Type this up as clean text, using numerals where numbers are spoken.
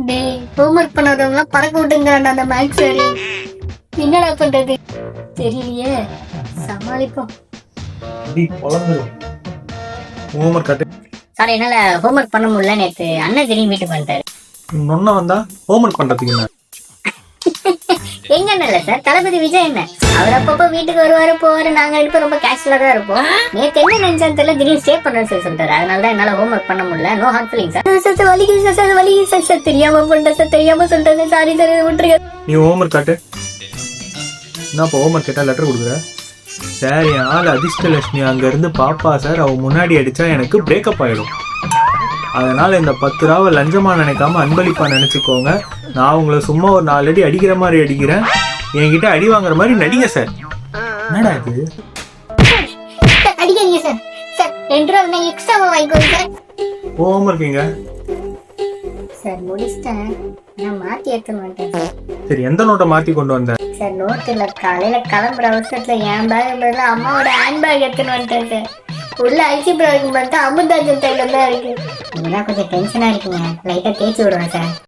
டேய் ஹோம்ஒர்க் பண்ணாதவங்களாம் பறக்க விட்டுங்கிறான்டா அந்த மேக்ஸ் சார். என்னடா பண்றது தெரியலையே, சமாளிப்போம். சார் என்னால ஹோம்ஒர்க் பண்ண முடியல, நேற்று அண்ணன் திடீர்னு வீட்டுக்கு வந்துட்டாரு. நொண்ணா வந்தா ஹோம்ஒர்க் பண்றதுக்கு என்ன? எங்க இல்ல சார், தளபதி விஜய் என்ன அவர் அப்பப்போ வீட்டுக்கு வருவாரு போவாரு, நாங்க ரெண்டு ரொம்ப கேஷுவலா தான் இருப்போம். நேற்று என்ன நினைச்சான்னு தெரியல, திடீர்னு ஸ்டே பண்றேன்னு சொல்லி சொல்லிட்டாரு. அதனால தான் என்னால ஹோம்ஒர்க் பண்ண முடியல. No hard feeling sir. Sir வலிக்குது சார், வலிக்குது சார். சார் தெரியாம பண்ணிட்டேன் சார், தெரியாம சொல்லிட்டேன் சார். சாரி சார், விட்டுருங்க. நீ ஹோம்ஒர்க் காட்டு. என்ன இப்போ ஹோம்ஒர்க் கேட்டா லெட்டர் கொடுக்குற? சார் என் ஆள் அதிர்ஷ்டலட்சுமி அங்க இருந்து பாப்பா சார், அவ முன்னாடி அடிச்சா எனக்கு பிரேக்கப் ஆயிடும். அதனால இந்த 10 ரூபாவை லஞ்சமா நினைக்காம அன்பளிப்பா நினைச்சுக்கோங்க. நான் உங்களை சும்மா ஒரு 4 அடி அடிக்கிற மாதிரி அடிக்கிறேன், என்கிட்ட அடி வாங்குற மாதிரி நடிங்க சார். என்னடா இது? அடிக்காதீங்க சார். சார் 2 ரூபா நான் எக்ஸ்ட்ராவா வாங்கிக்கோங்க சார். ஹோம்ஒர்க் எங்க? சார் முடிச்சிட்டேன், நான் மாத்தி எடுத்துன்னு வந்துட்டேன் சார். சரி, எந்த நோட்டை மாத்தி கொண்டு வந்த? சார் நோட்டுல காலையில கிளம்புற அவசரத்துல என் பேக் பதிலா அம்மாவோட ஹேண்ட் பேக் எடுத்துன்னு வந்துட்டேன் சார். உள்ள அல்ஜிப்ரா இருக்கும் பார்த்தா அமுதாஜன் டைல தான் இருக்கு. இதெல்லாம் கொஞ்சம் டென்ஷனா இருக்குங்க, லைட்டா தேய்ச்சி விடுவேன் சார்.